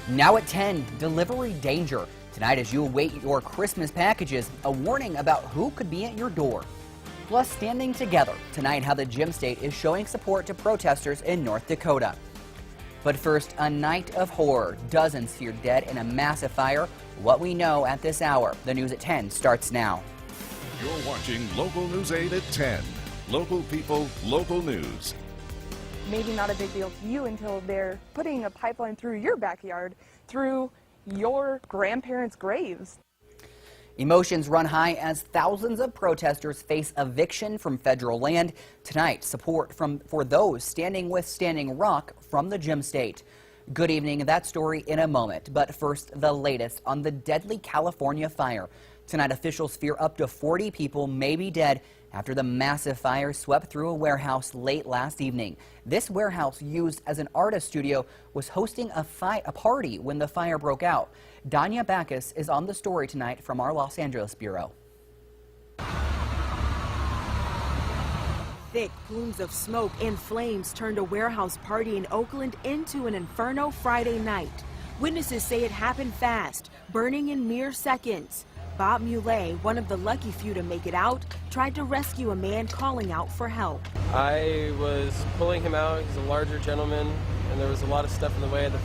Now at 10, delivery danger. Tonight, as you await your Christmas packages, a warning about who could be at your door. Plus, standing together. Tonight, how the Gem State is showing support to protesters in North Dakota. But first, a night of horror. Dozens feared dead in a massive fire. What we know at this hour. The news at 10 starts now. You're watching Local News 8 at 10. Local people, local news. Maybe not a big deal to you until they're putting a pipeline through your backyard, through your grandparents' graves. Emotions run high as thousands of protesters face eviction from federal land. Tonight, support for those standing with Standing Rock from the Gem State. Good evening, that story in a moment. But first, the latest on the deadly California fire. Tonight, officials fear up to 40 people may be dead after the massive fire swept through a warehouse late last evening. This warehouse, used as an artist studio, was hosting a party when the fire broke out. Danya Backus is on the story tonight from our Los Angeles bureau. Thick plumes of smoke and flames turned a warehouse party in Oakland into an inferno Friday night. Witnesses say it happened fast, burning in mere seconds. Bob Muley, one of the lucky few to make it out, tried to rescue a man calling out for help. I was pulling him out. He's a larger gentleman, and there was a lot of stuff in the way. The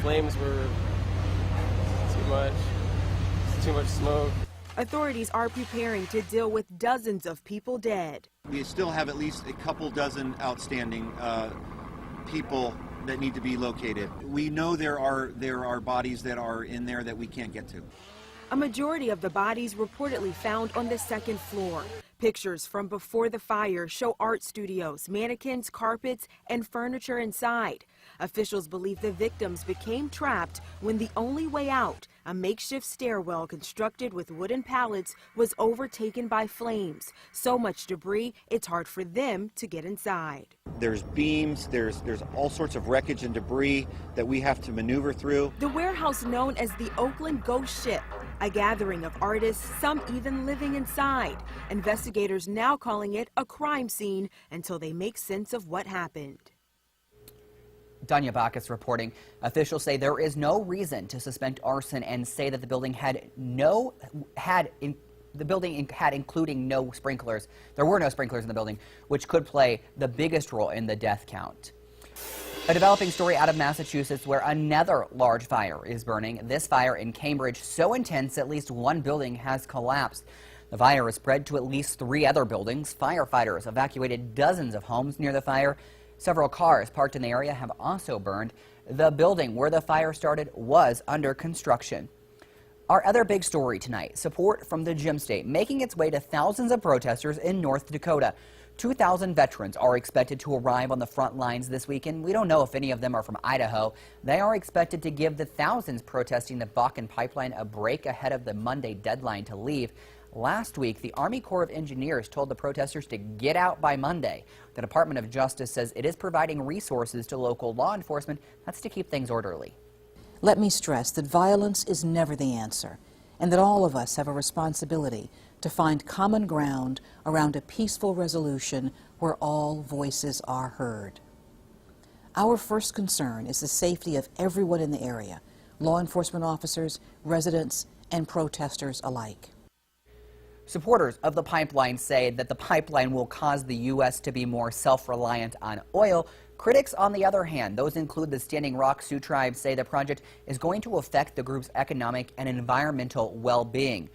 flames were too much. It's too much smoke. Authorities are preparing to deal with dozens of people dead. We still have at least a couple dozen outstanding people that need to be located. We know there are bodies that are in there that we can't get to. A majority of the bodies reportedly found on the second floor. Pictures from before the fire show art studios, mannequins, carpets, and furniture inside. Officials believe the victims became trapped when the only way out, a makeshift stairwell constructed with wooden pallets, was overtaken by flames. So much debris, it's hard for them to get inside. There's beams, there's all sorts of wreckage and debris that we have to maneuver through. The warehouse known as the Oakland Ghost Ship, a gathering of artists, some even living inside. Investigators now calling it a crime scene until they make sense of what happened. Danya Backus reporting. Officials say there is no reason to suspect arson and say that the building had including no sprinklers. There were no sprinklers in the building, which could play the biggest role in the death count. A developing story out of Massachusetts where another large fire is burning. This fire in Cambridge so intense at least one building has collapsed. The fire has spread to at least 3 other buildings. Firefighters evacuated dozens of homes near the fire. Several cars parked in the area have also burned. The building where the fire started was under construction. Our other big story tonight, support from the Gem State making its way to thousands of protesters in North Dakota. 2,000 veterans are expected to arrive on the front lines this weekend. We don't know if any of them are from Idaho. They are expected to give the thousands protesting the Bakken pipeline a break ahead of the Monday deadline to leave. Last week, the Army Corps of Engineers told the protesters to get out by Monday. The Department of Justice says it is providing resources to local law enforcement. That's to keep things orderly. Let me stress that violence is never the answer, and that all of us have a responsibility to find common ground around a peaceful resolution where all voices are heard. Our first concern is the safety of everyone in the area, law enforcement officers, residents, and protesters alike. Supporters of the pipeline say that the pipeline will cause the U.S. to be more self-reliant on oil. Critics, on the other hand, those include the Standing Rock Sioux Tribe, say the project is going to affect the group's economic and environmental well-being.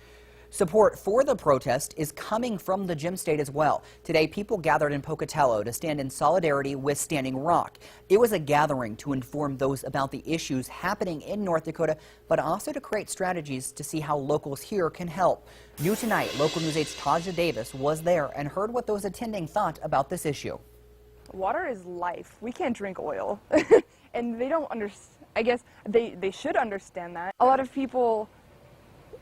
Support for the protest is coming from the Gem State as well. Today, people gathered in Pocatello to stand in solidarity with Standing Rock. It was a gathering to inform those about the issues happening in North Dakota, but also to create strategies to see how locals here can help. New tonight, Local News 8's Taja Davis was there and heard what those attending thought about this issue. Water is life. We can't drink oil. And they don't understand. I guess they should understand that. A lot of people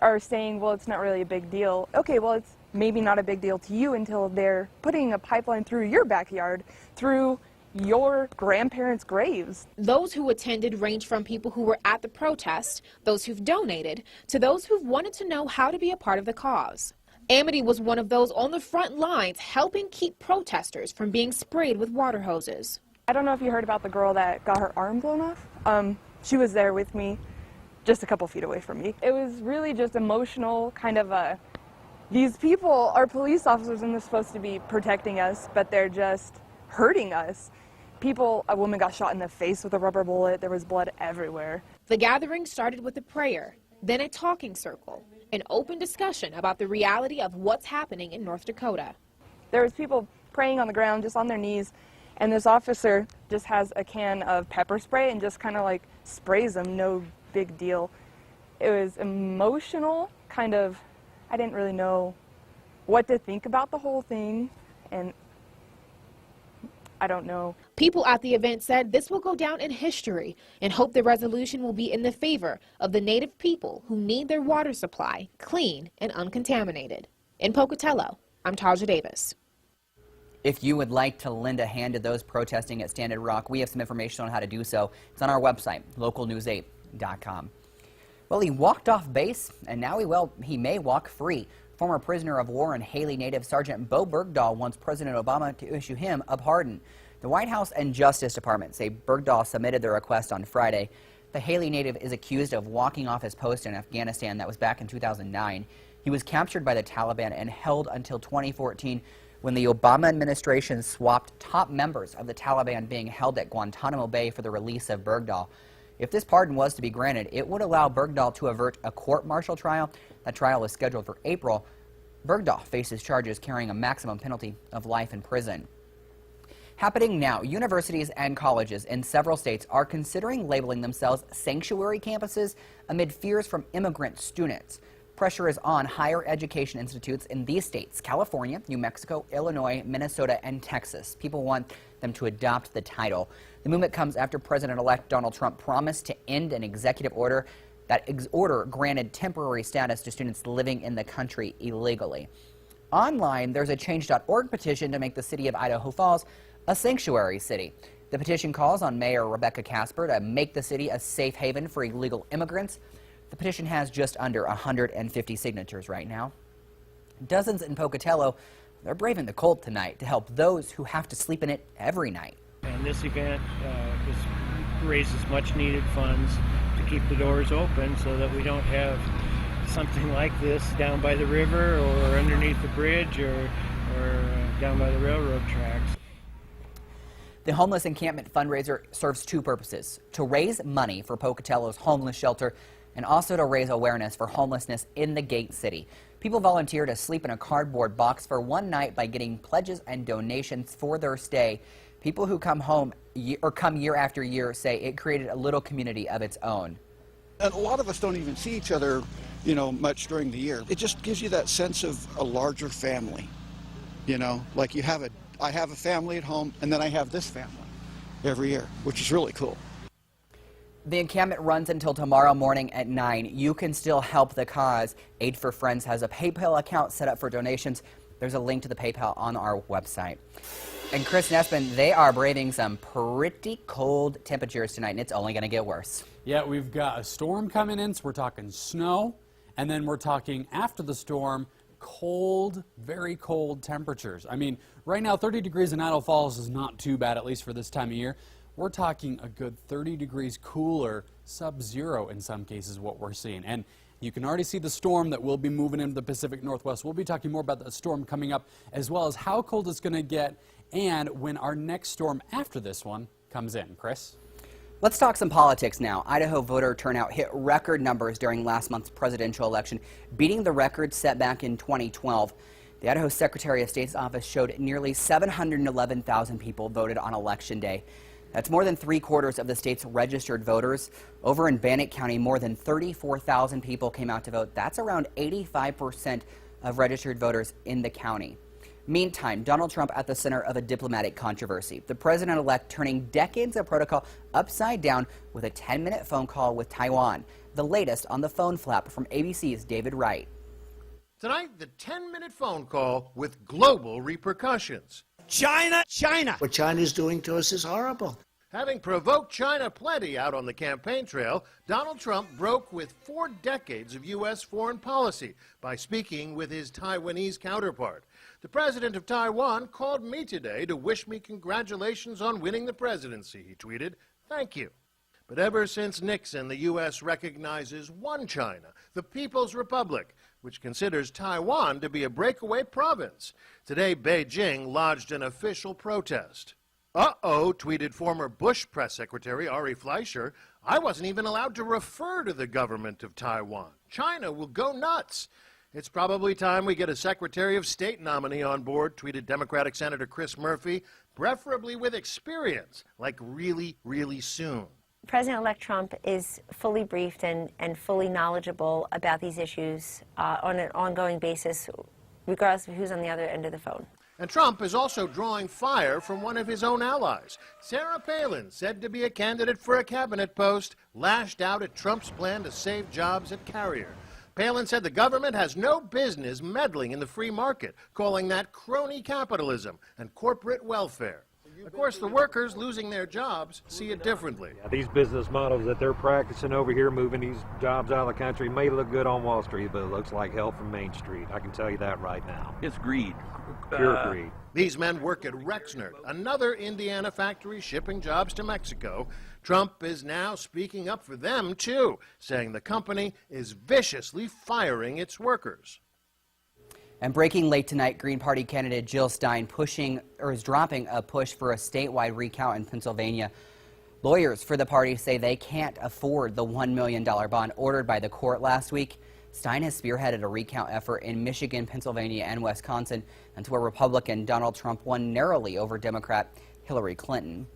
are saying, well, it's not really a big deal. Okay, well, it's maybe not a big deal to you until they're putting a pipeline through your backyard, through your grandparents' graves. Those who attended range from people who were at the protest, those who've donated, to those who've wanted to know how to be a part of the cause. Amity was one of those on the front lines helping keep protesters from being sprayed with water hoses. I don't know if you heard about the girl that got her arm blown off. she was there with me, just a couple feet away from me. It was really just emotional, kind of these people are police officers and they're supposed to be protecting us, but they're just hurting us. A woman got shot in the face with a rubber bullet. There was blood everywhere. The gathering started with a prayer, then a talking circle, an open discussion about the reality of what's happening in North Dakota. There was people praying on the ground, just on their knees, and this officer just has a can of pepper spray and just kind of like sprays them, no big deal. It was emotional, kind of, I didn't really know what to think about the whole thing, and I don't know. People at the event said this will go down in history and hope the resolution will be in the favor of the Native people who need their water supply clean and uncontaminated. In Pocatello, I'm Taja Davis. If you would like to lend a hand to those protesting at Standard Rock, we have some information on how to do so. It's on our website, localnews8.com. Well, he walked off base, and now he may walk free. Former prisoner of war and Haley native Sergeant Bo Bergdahl wants President Obama to issue him a pardon. The White House and Justice Department say Bergdahl submitted the request on Friday. The Haley native is accused of walking off his post in Afghanistan. That was back in 2009. He was captured by the Taliban and held until 2014 when the Obama administration swapped top members of the Taliban being held at Guantanamo Bay for the release of Bergdahl. If this pardon was to be granted, it would allow Bergdahl to avert a court-martial trial. That trial is scheduled for April. Bergdahl faces charges carrying a maximum penalty of life in prison. Happening now, universities and colleges in several states are considering labeling themselves sanctuary campuses amid fears from immigrant students. Pressure is on higher education institutes in these states: California, New Mexico, Illinois, Minnesota, and Texas. People want them to adopt the title. The movement comes after President-elect Donald Trump promised to end an executive order. That order granted temporary status to students living in the country illegally. Online, there's a Change.org petition to make the city of Idaho Falls a sanctuary city. The petition calls on Mayor Rebecca Casper to make the city a safe haven for illegal immigrants. The petition has just under 150 signatures right now. Dozens in Pocatello, they're braving the cold tonight to help those who have to sleep in it every night. And this event just raises much needed funds to keep the doors open so that we don't have something like this down by the river or underneath the bridge or down by the railroad tracks. The Homeless Encampment fundraiser serves two purposes: to raise money for Pocatello's homeless shelter and also to raise awareness for homelessness in the Gate City. People volunteer to sleep in a cardboard box for one night by getting pledges and donations for their stay. People who come year after year say it created a little community of its own. And a lot of us don't even see each other, much during the year. It just gives you that sense of a larger family, like I have a family at home, and then I have this family every year, which is really cool. The encampment runs until tomorrow morning at 9. You can still help the cause. Aid for Friends has a PayPal account set up for donations. There's a link to the PayPal on our website. And Chris Nespin, they are braving some pretty cold temperatures tonight, and it's only going to get worse. Yeah, we've got a storm coming in, so we're talking snow, and then we're talking after the storm, cold, very cold temperatures. I mean, right now 30 degrees in Idaho Falls is not too bad, at least for this time of year. We're talking a good 30 degrees cooler, sub-zero in some cases, what we're seeing. And you can already see the storm that will be moving into the Pacific Northwest. We'll be talking more about the storm coming up, as well as how cold it's going to get and when our next storm after this one comes in. Chris? Let's talk some politics now. Idaho voter turnout hit record numbers during last month's presidential election, beating the record set back in 2012. The Idaho Secretary of State's office showed nearly 711,000 people voted on Election Day. That's more than 3/4 of the state's registered voters. Over in Bannock County, more than 34,000 people came out to vote. That's around 85% of registered voters in the county. Meantime, Donald Trump at the center of a diplomatic controversy. The president-elect turning decades of protocol upside down with a 10-minute phone call with Taiwan. The latest on the phone flap from ABC's David Wright. Tonight, the 10-minute phone call with global repercussions. China! What China's doing to us is horrible. Having provoked China plenty out on the campaign trail, Donald Trump broke with 4 decades of U.S. foreign policy by speaking with his Taiwanese counterpart. The president of Taiwan called me today to wish me congratulations on winning the presidency, he tweeted. Thank you. But ever since Nixon, the U.S. recognizes one China, the People's Republic, which considers Taiwan to be a breakaway province. Today, Beijing lodged an official protest. Uh-oh, tweeted former Bush press secretary Ari Fleischer, I wasn't even allowed to refer to the government of Taiwan. China will go nuts. It's probably time we get a Secretary of State nominee on board, tweeted Democratic Senator Chris Murphy, preferably with experience, like really, really soon. President-elect Trump is fully briefed and fully knowledgeable about these issues on an ongoing basis, regardless of who's on the other end of the phone. And Trump is also drawing fire from one of his own allies. Sarah Palin, said to be a candidate for a cabinet post, lashed out at Trump's plan to save jobs at Carrier. Palin said the government has no business meddling in the free market, calling that crony capitalism and corporate welfare. Of course, the workers losing their jobs see it differently. These business models that they're practicing over here, moving these jobs out of the country, may look good on Wall Street, but it looks like hell from Main Street. I can tell you that right now. It's greed. Pure greed. These men work at Rexnord, another Indiana factory shipping jobs to Mexico. Trump is now speaking up for them, too, saying the company is viciously firing its workers. And breaking late tonight, Green Party candidate Jill Stein is dropping a push for a statewide recount in Pennsylvania. Lawyers for the party say they can't afford the $1 million bond ordered by the court last week. Stein has spearheaded a recount effort in Michigan, Pennsylvania, and Wisconsin, and where Republican Donald Trump won narrowly over Democrat Hillary Clinton.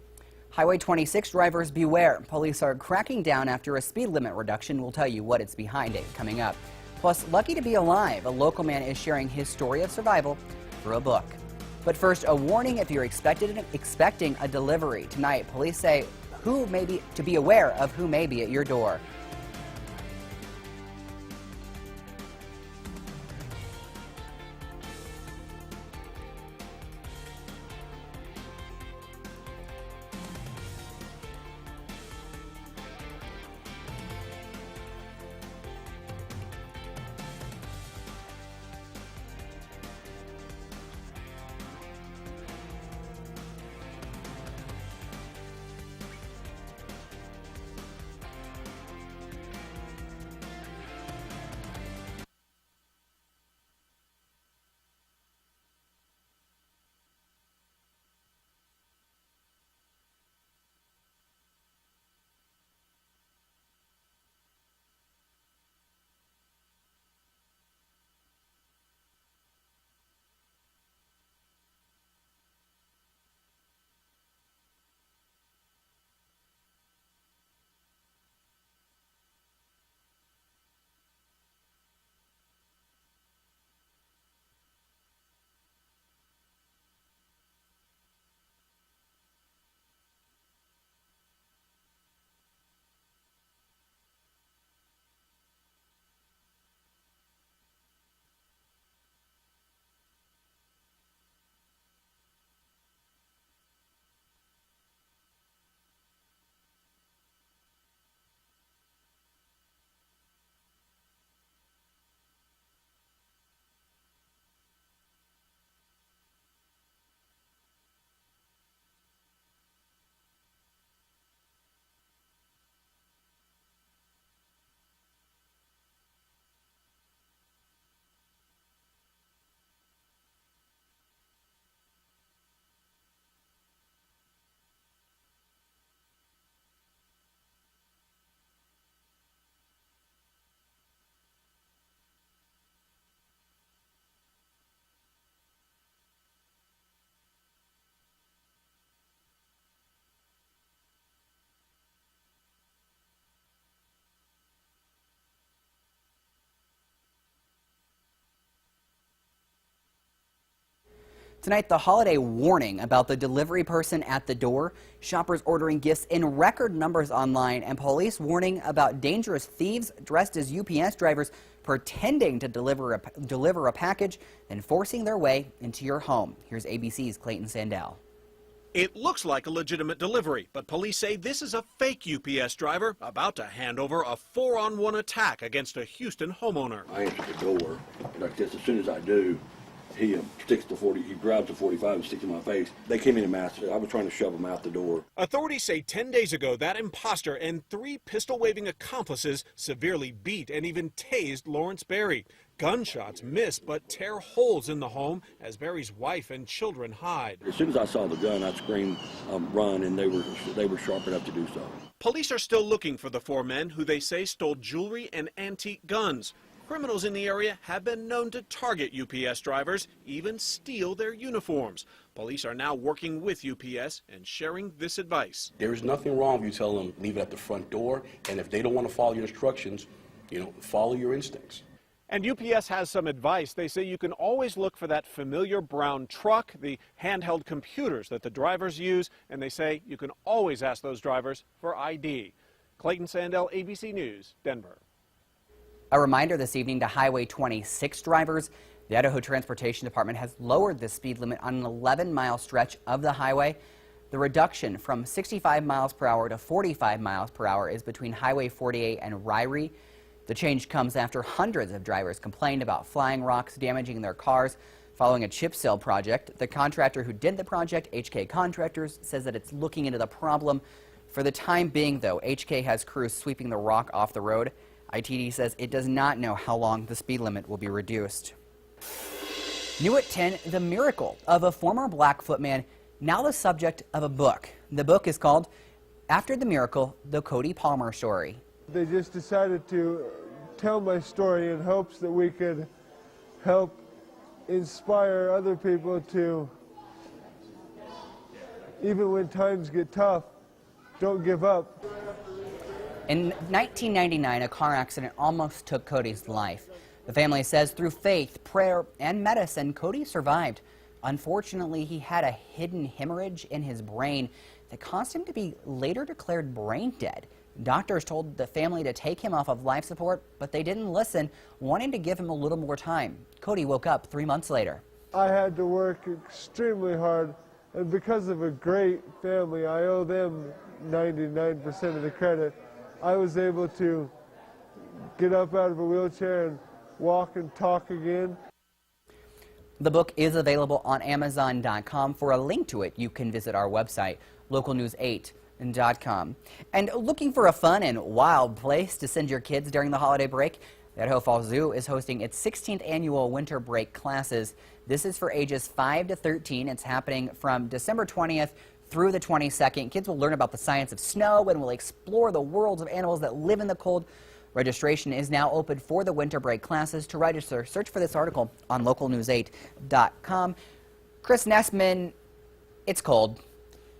Highway 26 drivers beware. Police are cracking down after a speed limit reduction. We'll tell you what it's behind it coming up. Plus, lucky to be alive, a local man is sharing his story of survival through a book. But first, a warning if you're expecting a delivery. Tonight, police say to be aware of who may be at your door. Tonight, the holiday warning about the delivery person at the door, shoppers ordering gifts in record numbers online, and police warning about dangerous thieves dressed as UPS drivers pretending to deliver a package, then forcing their way into your home. Here's ABC's Clayton Sandell. It looks like a legitimate delivery, but police say this is a fake UPS driver about to hand over a 4-on-1 attack against a Houston homeowner. I answer the door, like this, as soon as I do, He sticks the 40. He grabs the 45 and sticks it in my face. They came in and masked it. I was trying to shove them out the door. Authorities say 10 days ago that imposter and 3 pistol-waving accomplices severely beat and even tased Lawrence Berry. Gunshots missed but tear holes in the home as Berry's wife and children hide. As soon as I saw the gun, I screamed, run, and they were sharp enough to do so. Police are still looking for the 4 men who they say stole jewelry and antique guns. Criminals in the area have been known to target UPS drivers, even steal their uniforms. Police are now working with UPS and sharing this advice. There is nothing wrong if you tell them leave it at the front door, and if they don't want to follow your instructions, follow your instincts. And UPS has some advice. They say you can always look for that familiar brown truck, the handheld computers that the drivers use, and they say you can always ask those drivers for ID. Clayton Sandell, ABC News, Denver. A reminder this evening to Highway 26 drivers. The Idaho Transportation Department has lowered the speed limit on an 11-mile stretch of the highway. The reduction from 65 miles per hour to 45 miles per hour is between Highway 48 and Ryrie. The change comes after hundreds of drivers complained about flying rocks damaging their cars following a chip seal project. The contractor who did the project, HK Contractors, says that it's looking into the problem. For the time being, though, HK has crews sweeping the rock off the road. ITD says it does not know how long the speed limit will be reduced. New at 10, the miracle of a former Blackfoot man, now the subject of a book. The book is called After the Miracle, the Cody Palmer Story. They just decided to tell my story in hopes that we could help inspire other people to, even when times get tough, don't give up. In 1999, a car accident almost took Cody's life. The family says through faith, prayer, and medicine, Cody survived. Unfortunately, he had a hidden hemorrhage in his brain that caused him to be later declared brain dead. Doctors told the family to take him off of life support, but they didn't listen, wanting to give him a little more time. Cody woke up 3 months later. I had to work extremely hard, and because of a great family, I owe them 99% of the credit. I was able to get up out of a wheelchair and walk and talk again. The book is available on Amazon.com. For a link to it, you can visit our website, localnews8.com. And looking for a fun and wild place to send your kids during the holiday break? The Idaho Falls Zoo is hosting its 16th annual winter break classes. This is for ages 5 to 13. It's happening from December 20th through the 22nd. Kids will learn about the science of snow and will explore the worlds of animals that live in the cold. Registration is now open for the winter break classes. To register, search for this article on localnews8.com. Chris Nessman, it's cold.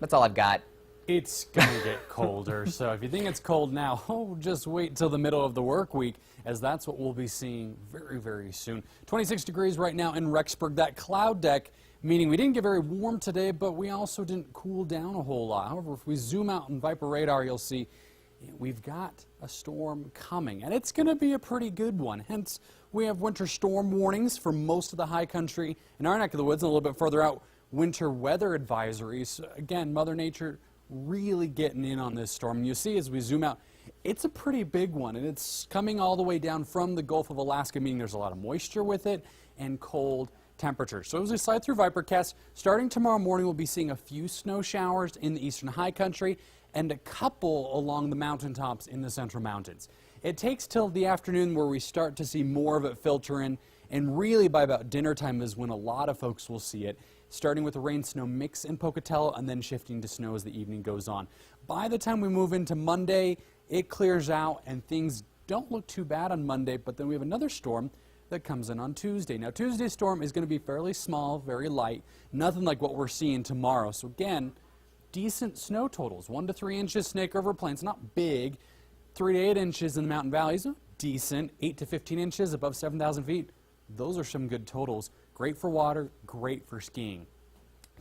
That's all I've got. It's going to get colder, so if you think it's cold now, just wait till the middle of the work week, as that's what we'll be seeing very, very soon. 26 degrees right now in Rexburg. That cloud deck, meaning we didn't get very warm today, but we also didn't cool down a whole lot. However, if we zoom out in Viper radar, you'll see we've got a storm coming, and it's going to be a pretty good one. Hence, we have winter storm warnings for most of the high country in our neck of the woods, and a little bit further out, winter weather advisories. Again, Mother Nature really getting in on this storm. And you see as we zoom out, it's a pretty big one, and it's coming all the way down from the Gulf of Alaska, meaning there's a lot of moisture with it and cold temperatures. So as we slide through Vipercast, starting tomorrow morning, we'll be seeing a few snow showers in the eastern high country and a couple along the mountaintops in the central mountains. It takes till the afternoon where we start to see more of it filter in, and really by about dinner time is when a lot of folks will see it, starting with a rain-snow mix in Pocatello and then shifting to snow as the evening goes on. By the time we move into Monday, it clears out and things don't look too bad on Monday, but then we have another storm that comes in on Tuesday. Now, Tuesday's storm is going to be fairly small, very light, nothing like what we're seeing tomorrow. So again, decent snow totals, 1 to 3 inches Snake River Plains, not big, 3 to 8 inches in the Mountain Valleys, decent, 8 to 15 inches above 7,000 feet. Those are some good totals. Great for water, great for skiing.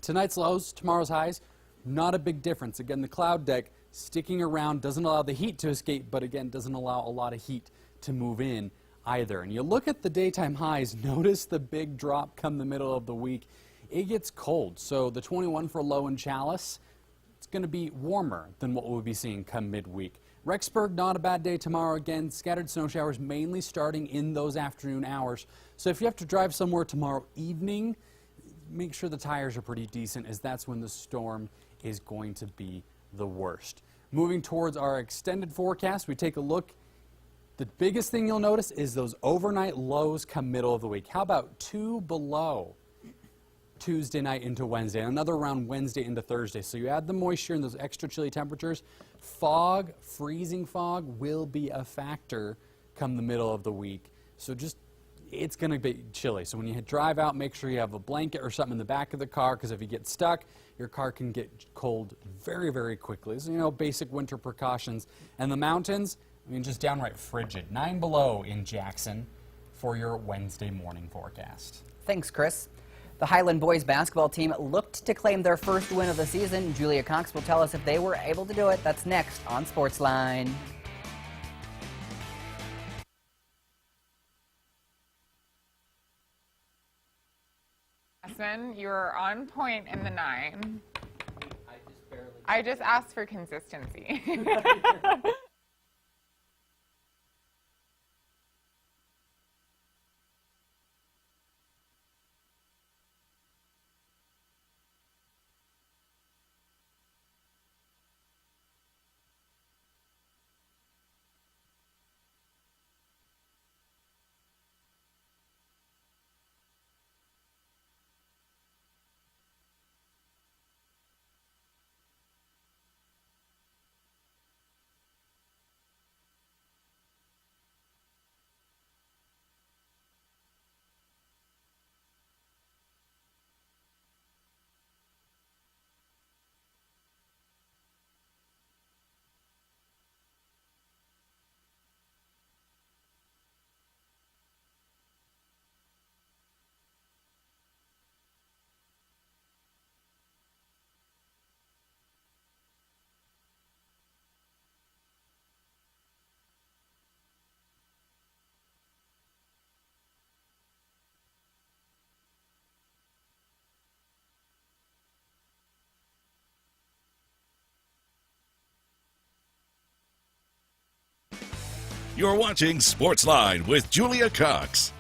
Tonight's lows, tomorrow's highs, not a big difference. Again, the cloud deck sticking around doesn't allow the heat to escape, but again, doesn't allow a lot of heat to move in either. And you look at the daytime highs, notice the big drop come the middle of the week. It gets cold. So the 21 for low in Chalice, it's going to be warmer than what we'll be seeing come midweek. Rexburg, not a bad day tomorrow. Again, scattered snow showers mainly starting in those afternoon hours. So if you have to drive somewhere tomorrow evening, make sure the tires are pretty decent, as that's when the storm is going to be the worst. Moving towards our extended forecast, we take a look. The biggest thing you'll notice is those overnight lows come middle of the week. How about 2 below Tuesday night into Wednesday, another around Wednesday into Thursday. So you add the moisture and those extra chilly temperatures, fog, freezing fog will be a factor come the middle of the week. So it's going to be chilly. So when you drive out, make sure you have a blanket or something in the back of the car, because if you get stuck, your car can get cold very, very quickly. So, basic winter precautions. And the mountains, just downright frigid. 9 below in Jackson for your Wednesday morning forecast. Thanks, Chris. The Highland boys basketball team looked to claim their first win of the season. Julia Cox will tell us if they were able to do it. That's next on Sportsline. You're on point in the 9. I just asked for consistency. You're watching Sportsline with Julia Cox.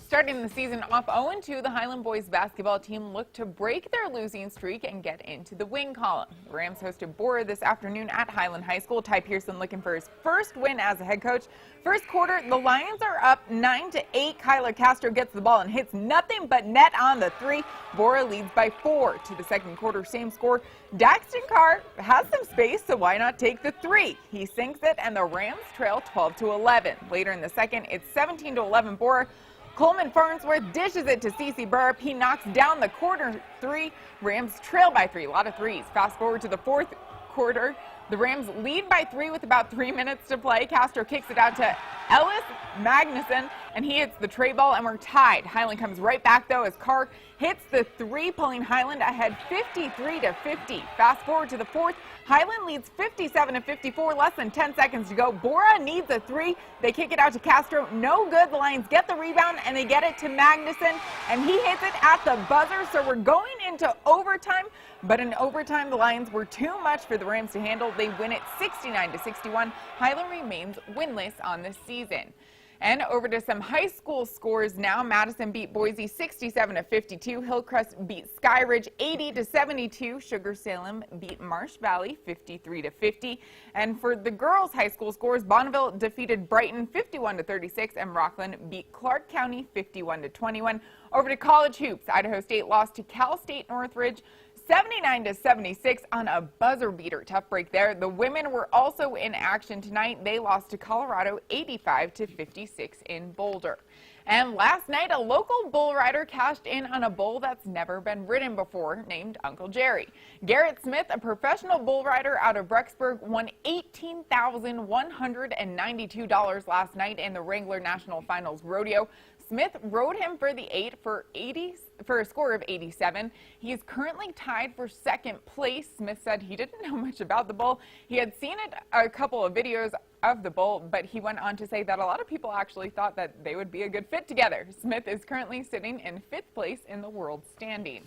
Starting the season off 0-2, the Highland boys basketball team looked to break their losing streak and get into the win column. The Rams hosted Bora this afternoon at Highland High School. Ty Pearson looking for his first win as a head coach. First quarter, the Lions are up 9-8. Kyler Castro gets the ball and hits nothing but net on the 3. Bora leads by 4 to the second quarter. Same score. Daxton Carr has some space, so why not take the 3? He sinks it, and the Rams trail 12-11. Later in the second, it's 17-11 Bora. Coleman Farnsworth dishes it to CeCe Burrup. He knocks down the corner 3. Rams trail by 3. A lot of threes. Fast forward to the fourth quarter. The Rams lead by 3 with about 3 minutes to play. Castro kicks it out to Ellis Magnuson, and he hits the tray ball, and we're tied. Highland comes right back, though, as Carr hits the 3, pulling Highland ahead 53-50. Fast forward to the fourth. Highland leads 57-54, less than 10 seconds to go. Bora needs a 3. They kick it out to Castro. No good. The Lions get the rebound, and they get it to Magnuson, and he hits it at the buzzer. So we're going into overtime, but in overtime, the Lions were too much for the Rams to handle. They win it 69-61. Highland remains winless on this season. And over to some high school scores now. Madison beat Boise 67-52. Hillcrest beat Skyridge 80-72. Sugar Salem beat Marsh Valley 53-50. And for the girls' high school scores, Bonneville defeated Brighton 51-36, and Rockland beat Clark County 51-21. Over to college hoops, Idaho State lost to Cal State Northridge 79-76 on a buzzer beater. Tough break there. The women were also in action tonight. They lost to Colorado 85-56 in Boulder. And last night, a local bull rider cashed in on a bull that's never been ridden before, named Uncle Jerry. Garrett Smith, a professional bull rider out of Rexburg, won $18,192 last night in the Wrangler National Finals Rodeo. Smith rode him for the 8 for a score of 87. He is currently tied for second place. Smith said he didn't know much about the bull. He had seen a couple of videos of the bull, but he went on to say that a lot of people actually thought that they would be a good fit together. Smith is currently sitting in 5th place in the world standings.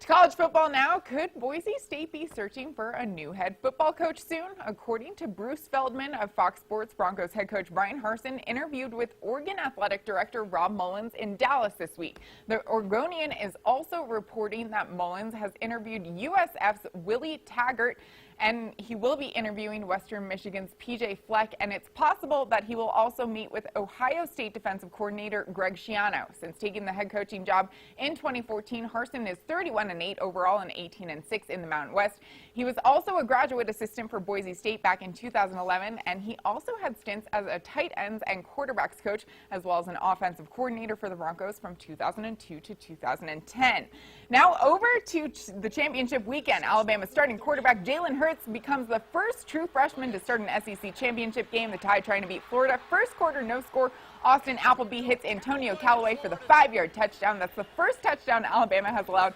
To college football now. Could Boise State be searching for a new head football coach soon? According to Bruce Feldman of Fox Sports, Broncos head coach Brian Harsin interviewed with Oregon Athletic Director Rob Mullins in Dallas this week. The Oregonian is also reporting that Mullins has interviewed USF's Willie Taggart, and he will be interviewing Western Michigan's PJ Fleck, and it's possible that he will also meet with Ohio State defensive coordinator Greg Schiano. Since taking the head coaching job in 2014, Harsin is 31-8 overall and 18-6 in the Mountain West. He was also a graduate assistant for Boise State back in 2011, and he also had stints as a tight ends and quarterbacks coach, as well as an offensive coordinator for the Broncos from 2002 to 2010. Now over to the championship weekend. Alabama starting quarterback Jalen Hurts becomes the first true freshman to start an SEC championship game. The Tide trying to beat Florida. First quarter, no score. Austin Appleby hits Antonio Callaway for the 5-yard touchdown. That's the first touchdown Alabama has allowed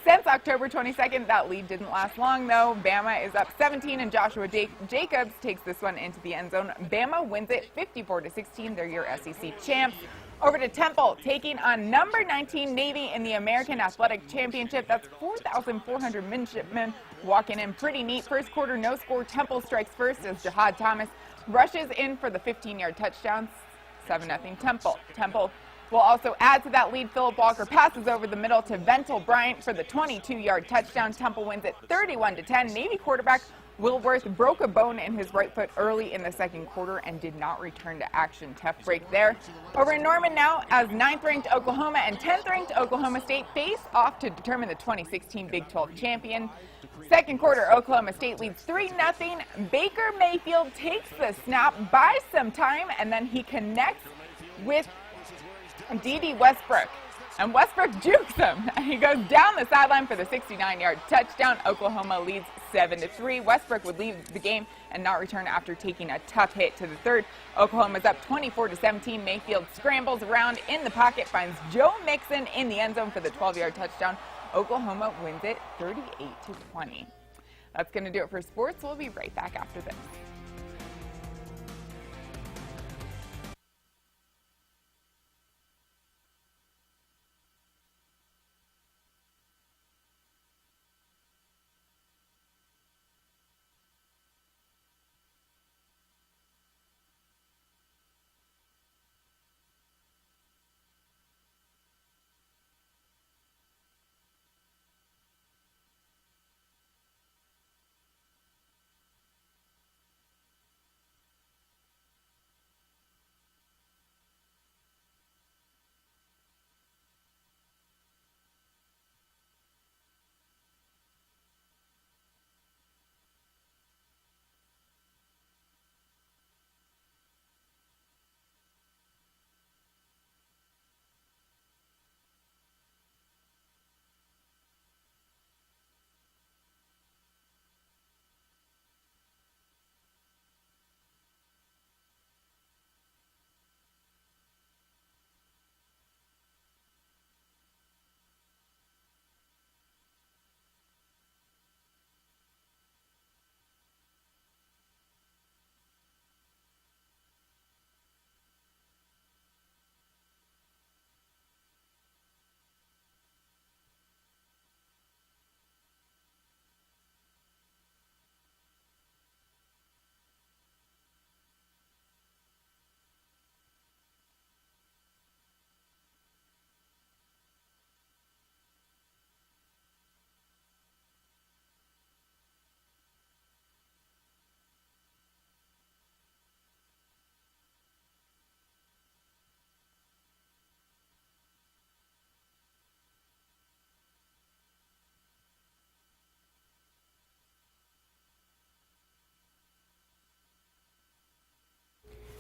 since October 22nd. That lead didn't last long, though. Bama is up 17, and Joshua Jacobs takes this one into the end zone. Bama wins it 54-16. They're your SEC champs. Over to Temple, taking on number 19 Navy in the American Athletic Championship. That's 4,400 midshipmen walking in pretty neat. First quarter, no score. Temple strikes first as Jahad Thomas rushes in for the 15-yard touchdown. 7-0 Temple. Temple will also add to that lead. Philip Walker passes over the middle to Vental Bryant for the 22-yard touchdown. Temple wins it 31-10. Navy quarterback Will Worth broke a bone in his right foot early in the second quarter and did not return to action. Tough break there. Over in Norman now, as 9th-ranked Oklahoma and 10th-ranked Oklahoma State face off to determine the 2016 Big 12 champion. Second quarter, Oklahoma State leads 3-0. Baker Mayfield takes the snap, buys some time, and then he connects with Dede Westbrook. And Westbrook jukes him, and he goes down the sideline for the 69-yard touchdown. Oklahoma leads 7-3. Westbrook would leave the game and not return after taking a tough hit to the third. Oklahoma's up 24-17. Mayfield scrambles around in the pocket, finds Joe Mixon in the end zone for the 12-yard touchdown. Oklahoma wins it 38-20. That's going to do it for sports. We'll be right back after this.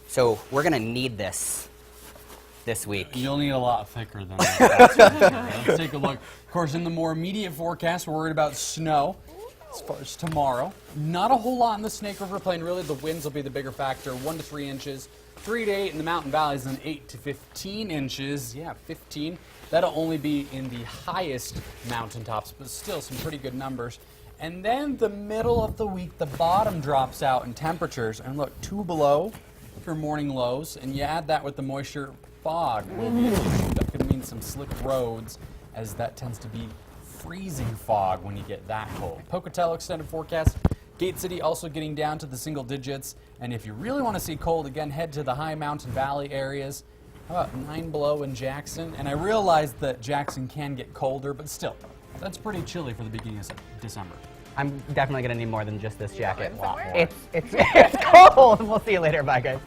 So we're going to need this week. You'll need a lot thicker than that. Let's take a look. Of course, in the more immediate forecast, we're worried about snow as far as tomorrow. Not a whole lot in the Snake River Plain. Really, the winds will be the bigger factor. 1 to 3 inches. 3 to 8 in the mountain valleys, and 8 to 15 inches. Yeah, 15. That'll only be in the highest mountaintops, but still some pretty good numbers. And then the middle of the week, the bottom drops out in temperatures. And look, 2 below for morning lows, and you add that with the moisture, fog will be an issue. That could mean some slick roads, as that tends to be freezing fog when you get that cold. Pocatello extended forecast. Gate City also getting down to the single digits. And if you really want to see cold, again, head to the high mountain valley areas. How about 9 below in Jackson? And I realize that Jackson can get colder, but still, that's pretty chilly for the beginning of December. I'm definitely going to need more than just this jacket. Wow. It's cold. We'll see you later. Bye, guys.